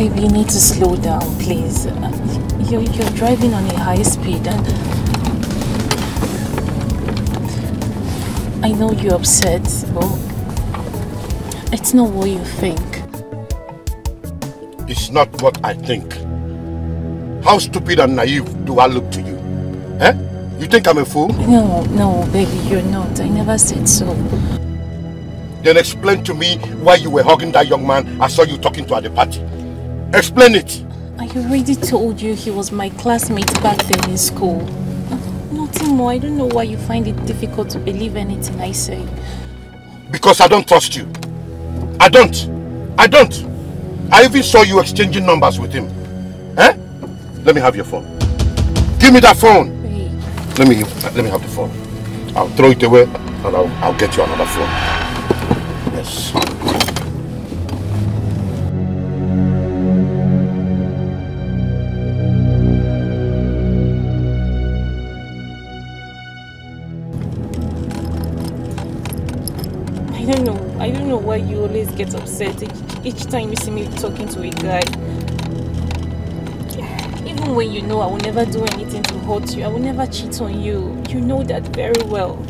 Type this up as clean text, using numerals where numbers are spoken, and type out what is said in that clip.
Baby, you need to slow down, please. You're driving on a high speed and I know you're upset, but it's not what you think. It's not what I think. How stupid and naive do I look to you? Eh? You think I'm a fool? No, baby, you're not. I never said so. Then explain to me why you were hugging that young man I saw you talking to at the party. Explain it. I already told you he was my classmate back then in school. Nothing more. I don't know why you find it difficult to believe anything I say. Because I don't trust you. I don't. I even saw you exchanging numbers with him. Eh? Let me have your phone. Give me that phone. Hey. Let me have the phone. I'll throw it away and I'll get you another phone. Yes. I don't know why you always get upset each time you see me talking to a guy. Even when you know I will never do anything to hurt you, I will never cheat on you. You know that very well.